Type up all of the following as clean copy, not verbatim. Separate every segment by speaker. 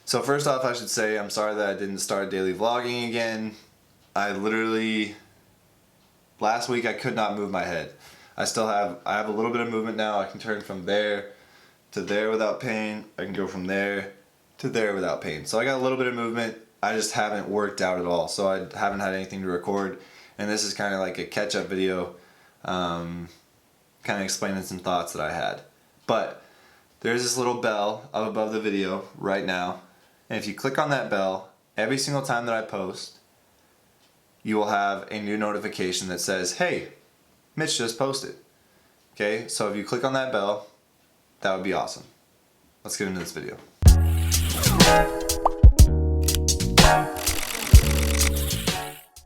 Speaker 1: So first off, I should say I'm sorry that I didn't start daily vlogging again. I literally, last week I could not move my head. I have a little bit of movement now. I can turn from there to there without pain. I can go from there to there without pain. So I got a little bit of movement. I just haven't worked out at all. So I haven't had anything to record. And this is kind of like a catch-up video, kind of explaining some thoughts that I had. But there's this little bell up above the video right now. And if you click on that bell, every single time that I post, you will have a new notification that says, hey, Mitch just posted. Okay, so if you click on that bell, that would be awesome. Let's get into this video.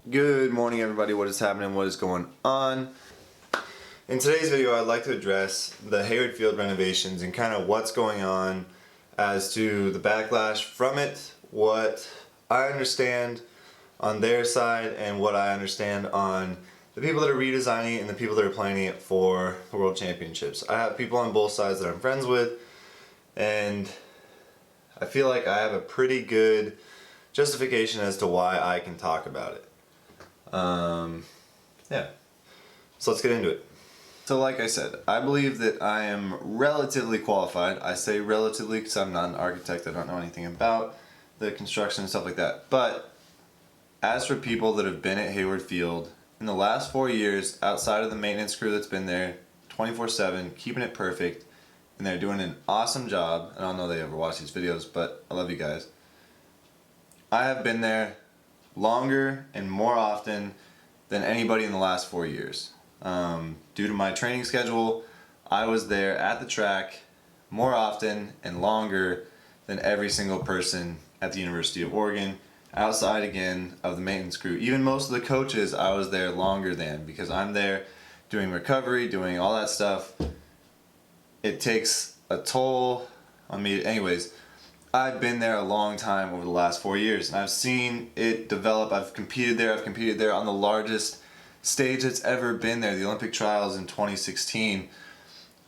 Speaker 1: Good morning, everybody. What is happening? What is going on? In today's video, I'd like to address the Hayward Field renovations and kind of what's going on as to the backlash from it, what I understand on their side, and what I understand on the people that are redesigning it and the people that are planning it for the World Championships. I have people on both sides that I'm friends with, and I feel like I have a pretty good justification as to why I can talk about it. Yeah. So let's get into it. So like I said, I believe that I am relatively qualified. I say relatively because I'm not an architect. I don't know anything about the construction and stuff like that. But as for people that have been at Hayward Field in the last 4 years, outside of the maintenance crew that's been there 24/7, keeping it perfect, and they're doing an awesome job. I don't know if they ever watch these videos, but I love you guys. I have been there longer and more often than anybody in the last 4 years. Due to my training schedule, I was there at the track more often and longer than every single person at the University of Oregon, outside again of the maintenance crew. Even most of the coaches I was there longer than, because I'm there doing recovery, doing all that stuff. It takes a toll on me. Anyways, I've been there a long time over the last 4 years, and I've seen it develop. I've competed there on the largest stage that's ever been there, the Olympic trials in 2016.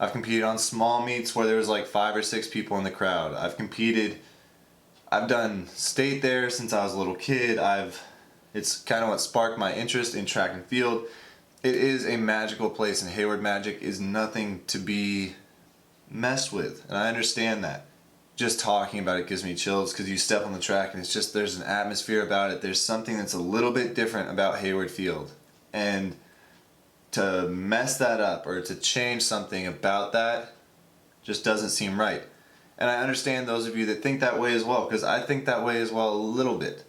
Speaker 1: I've competed on small meets where there was like 5 or 6 people in the crowd. I've done state there since I was a little kid. It's kind of what sparked my interest in track and field. It is a magical place, and Hayward Magic is nothing to be messed with, and I understand that. Just talking about it gives me chills because you step on the track and it's just, there's an atmosphere about it. There's something that's a little bit different about Hayward Field, and to mess that up or to change something about that just doesn't seem right. And I understand those of you that think that way as well, because I think that way as well a little bit.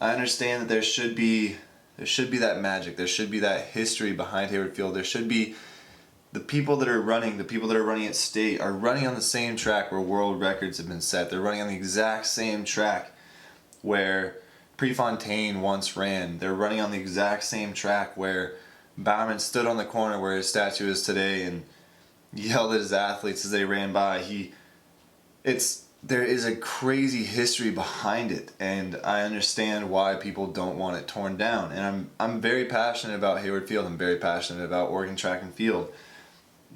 Speaker 1: I understand that there should be that magic, there should be that history behind Hayward Field. There should be the people that are running at state are running on the same track where world records have been set. They're running on the exact same track where Prefontaine once ran. They're running on the exact same track where Bowerman stood on the corner where his statue is today and yelled at his athletes as they ran by. There is a crazy history behind it, and I understand why people don't want it torn down. And I'm very passionate about Hayward Field. I'm very passionate about Oregon track and field.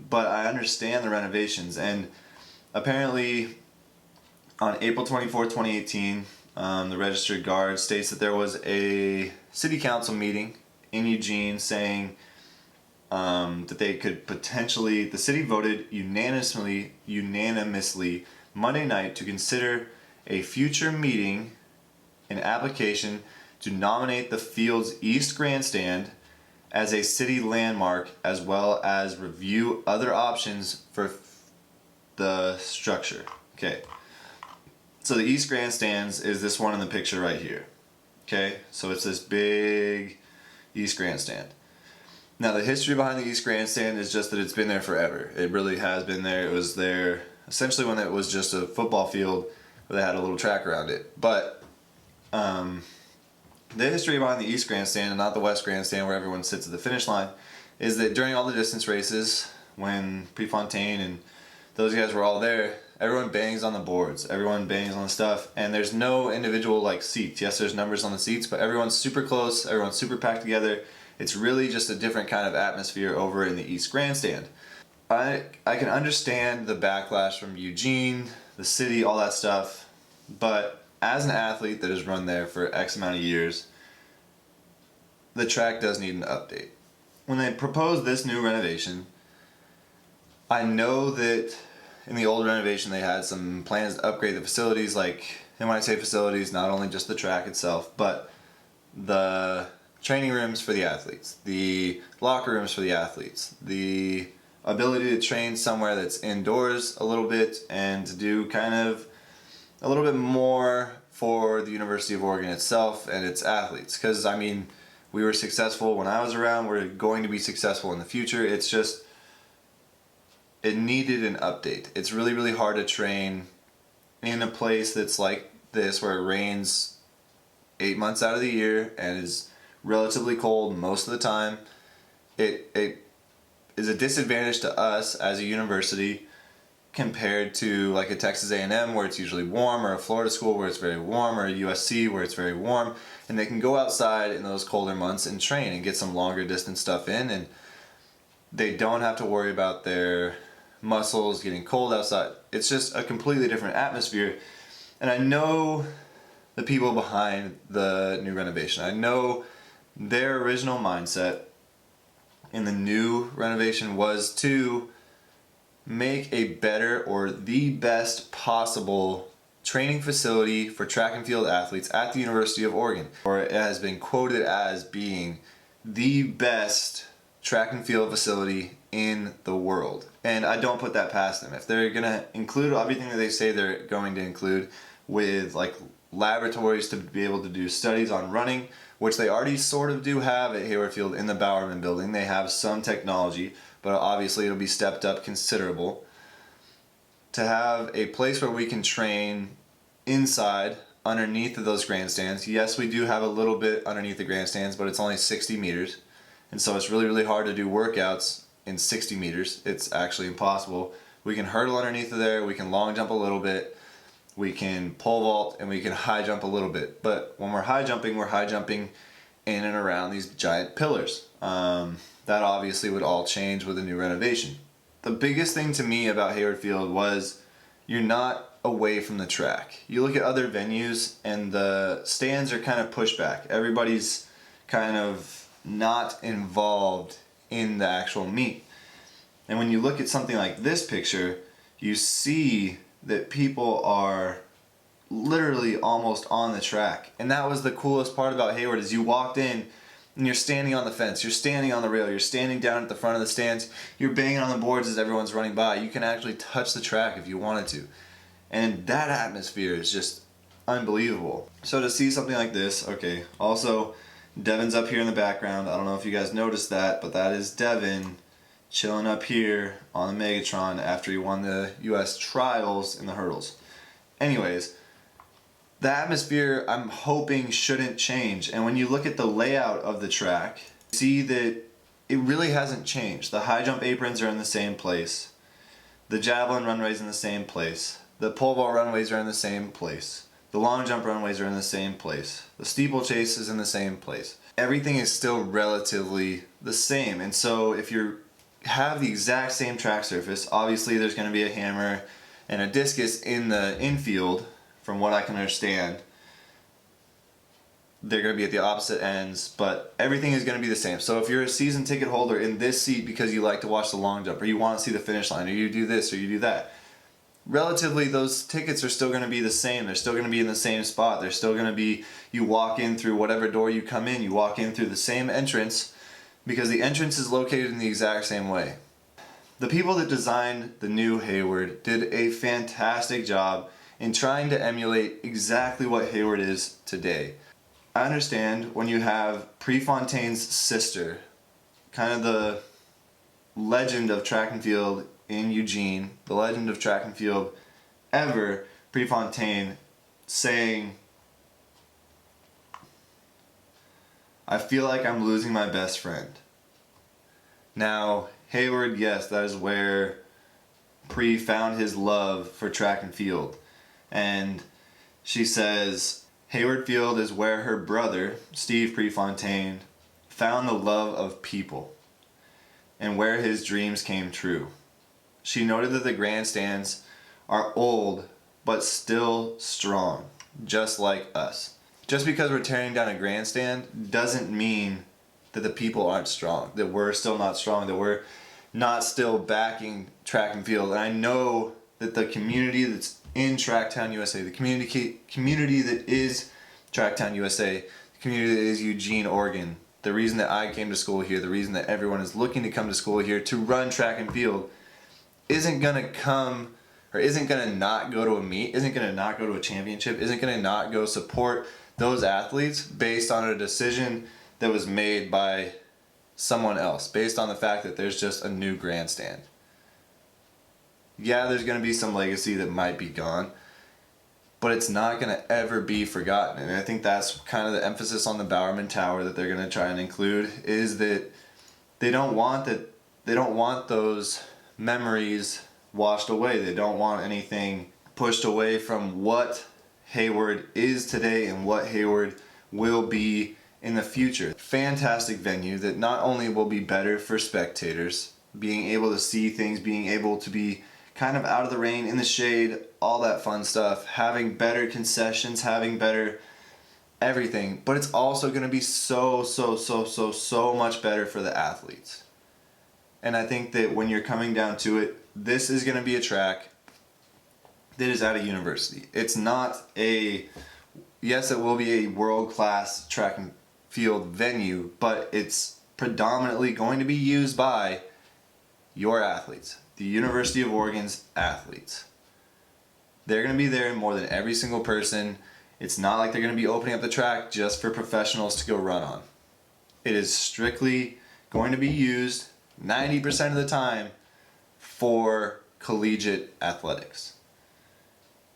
Speaker 1: But I understand the renovations, and apparently on April 24, 2018, the registered guard states that there was a city council meeting in Eugene saying that they could potentially, the city voted unanimously Monday night to consider a future meeting an application to nominate the field's East Grandstand as a city landmark, as well as review other options for the structure. Okay, so the East Grandstands is this one in the picture right here. Okay, so it's this big East Grandstand. Now the history behind the East Grandstand is just that it's been there forever. It really has been there. It was there essentially when it was just a football field where they had a little track around it. But the history behind the East Grandstand and not the West Grandstand where everyone sits at the finish line is that during all the distance races, when Prefontaine and those guys were all there, everyone bangs on the boards, everyone bangs on the stuff, and there's no individual like seats. Yes, there's numbers on the seats, but everyone's super close, everyone's super packed together. It's really just a different kind of atmosphere over in the East Grandstand. I can understand the backlash from Eugene, the city, all that stuff. But as an athlete that has run there for X amount of years, the track does need an update. When they proposed this new renovation, I know that in the old renovation they had some plans to upgrade the facilities, like, and when I say facilities, not only just the track itself, but the training rooms for the athletes, the locker rooms for the athletes, the ability to train somewhere that's indoors a little bit and to do kind of a little bit more for the University of Oregon itself and its athletes. Because, I mean, we were successful when I was around, we're going to be successful in the future. It's just, it needed an update. It's really, really hard to train in a place that's like this, where it rains 8 months out of the year and is relatively cold most of the time. It is a disadvantage to us as a university compared to like a Texas A&M where it's usually warm, or a Florida school where it's very warm, or a USC where it's very warm, and they can go outside in those colder months and train and get some longer distance stuff in, and they don't have to worry about their muscles getting cold outside. It's just a completely different atmosphere. And I know the people behind the new renovation. I know their original mindset in the new renovation was to make a better, or the best possible, training facility for track and field athletes at the University of Oregon. Or it has been quoted as being the best track and field facility in the world. And I don't put that past them. If they're gonna include everything that they say they're going to include, with like laboratories to be able to do studies on running, which they already sort of do have at Hayward Field in the Bowerman building. They have some technology, but obviously it'll be stepped up considerable. To have a place where we can train inside, underneath of those grandstands. Yes, we do have a little bit underneath the grandstands, but it's only 60 meters. And so it's really, really hard to do workouts in 60 meters. It's actually impossible. We can hurdle underneath of there, we can long jump a little bit, we can pole vault, and we can high jump a little bit. But when we're high jumping in and around these giant pillars. That obviously would all change with a new renovation. The biggest thing to me about Hayward Field was you're not away from the track. You look at other venues and the stands are kind of pushed back. Everybody's kind of not involved in the actual meet. And when you look at something like this picture, you see that people are literally almost on the track. And that was the coolest part about Hayward, is you walked in and you're standing on the fence, you're standing on the rail, you're standing down at the front of the stands, you're banging on the boards as everyone's running by. You can actually touch the track if you wanted to. And that atmosphere is just unbelievable. So to see something like this, okay, also Devin's up here in the background. I don't know if you guys noticed that, but that is Devin chilling up here on the Megatron after he won the US trials in the hurdles. Anyways, the atmosphere, I'm hoping, shouldn't change. And when you look at the layout of the track, you see that it really hasn't changed. The high jump aprons are in the same place. The javelin runway's in the same place. The pole vault runways are in the same place. The long jump runways are in the same place. The steeplechase is in the same place. Everything is still relatively the same. And so if you have the exact same track surface, obviously there's going to be a hammer and a discus in the infield. From what I can understand, they're going to be at the opposite ends, but everything is going to be the same. So if you're a season ticket holder in this seat because you like to watch the long jump, or you want to see the finish line, or you do this or you do that, relatively those tickets are still going to be the same. They're still going to be in the same spot. They're still going to be, you walk in through whatever door you come in, you walk in through the same entrance, because the entrance is located in the exact same way. The people that designed the new Hayward did a fantastic job in trying to emulate exactly what Hayward is today. I understand when you have Prefontaine's sister, kind of the legend of track and field in Eugene, the legend of track and field ever, Prefontaine, saying, "I feel like I'm losing my best friend." Now, Hayward, yes, that is where Pre found his love for track and field. And she says, Hayward Field is where her brother, Steve Prefontaine, found the love of people and where his dreams came true. She noted that the grandstands are old but still strong, just like us. Just because we're tearing down a grandstand doesn't mean that the people aren't strong, that we're still not strong, that we're not still backing track and field. And I know that the community that's in Tracktown USA, the community that is Tracktown USA, the community that is Eugene, Oregon, the reason that I came to school here, the reason that everyone is looking to come to school here to run track and field, isn't gonna come, or isn't gonna not go to a meet, isn't gonna not go to a championship, isn't gonna not go support those athletes based on a decision that was made by someone else, based on the fact that there's just a new grandstand. Yeah, there's gonna be some legacy that might be gone, but it's not gonna ever be forgotten. And I think that's kind of the emphasis on the Bowerman Tower that they're gonna try and include, is that they don't want those memories washed away. They don't want anything pushed away from what Hayward is today and what Hayward will be in the future. Fantastic venue that not only will be better for spectators, being able to see things, being able to be kind of out of the rain, in the shade, all that fun stuff, having better concessions, having better everything, but it's also going to be so much better for the athletes. And I think that when you're coming down to it, this is going to be a track that is at a university. It's not a, yes, it will be a world-class track and field venue, but it's predominantly going to be used by your athletes, the University of Oregon's athletes. They're going to be there more than every single person. It's not like they're going to be opening up the track just for professionals to go run on. It is strictly going to be used 90% of the time for collegiate athletics.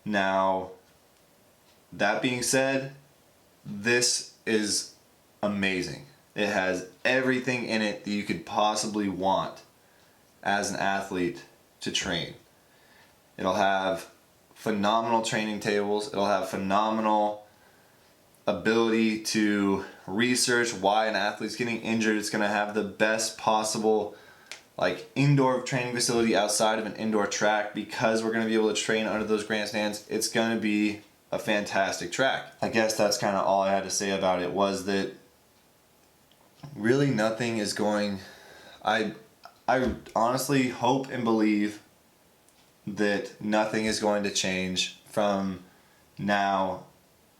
Speaker 1: Now, that being said, this is amazing. It has everything in it that you could possibly want as an athlete to train. It'll have phenomenal training tables. It'll have phenomenal ability to research why an athlete's getting injured. It's going to have the best possible indoor training facility outside of an indoor track, because we're going to be able to train under those grandstands. It's going to be a fantastic track. I guess that's kind of all I had to say about it, was that really nothing is going, I honestly hope and believe that nothing is going to change from now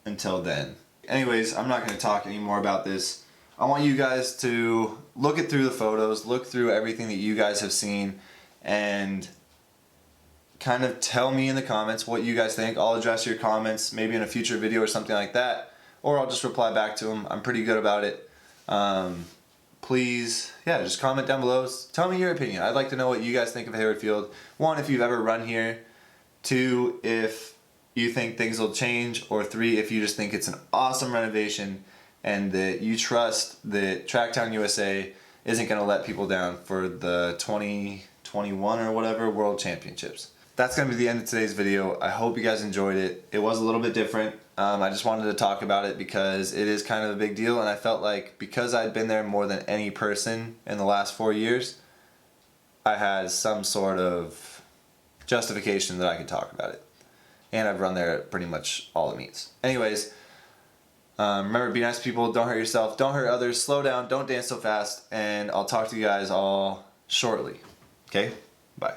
Speaker 1: until then. Anyways, I'm not going to talk anymore about this. I want you guys to look through the photos, look through everything that you guys have seen, and kind of tell me in the comments what you guys think. I'll address your comments maybe in a future video or something like that, or I'll just reply back to them. I'm pretty good about it. Please, yeah, just comment down below. Tell me your opinion. I'd like to know what you guys think of Hayward Field. 1, if you've ever run here. 2, if you think things will change. Or 3, if you just think it's an awesome renovation and that you trust that Tracktown USA isn't going to let people down for the 2021 or whatever World Championships. That's going to be the end of today's video. I hope you guys enjoyed it. It was a little bit different. I just wanted to talk about it because it is kind of a big deal, and I felt like because I'd been there more than any person in the last 4 years, I had some sort of justification that I could talk about it. And I've run there at pretty much all the meets. Anyways, remember, be nice to people, don't hurt yourself, don't hurt others, slow down, don't dance so fast, and I'll talk to you guys all shortly. Okay? Bye.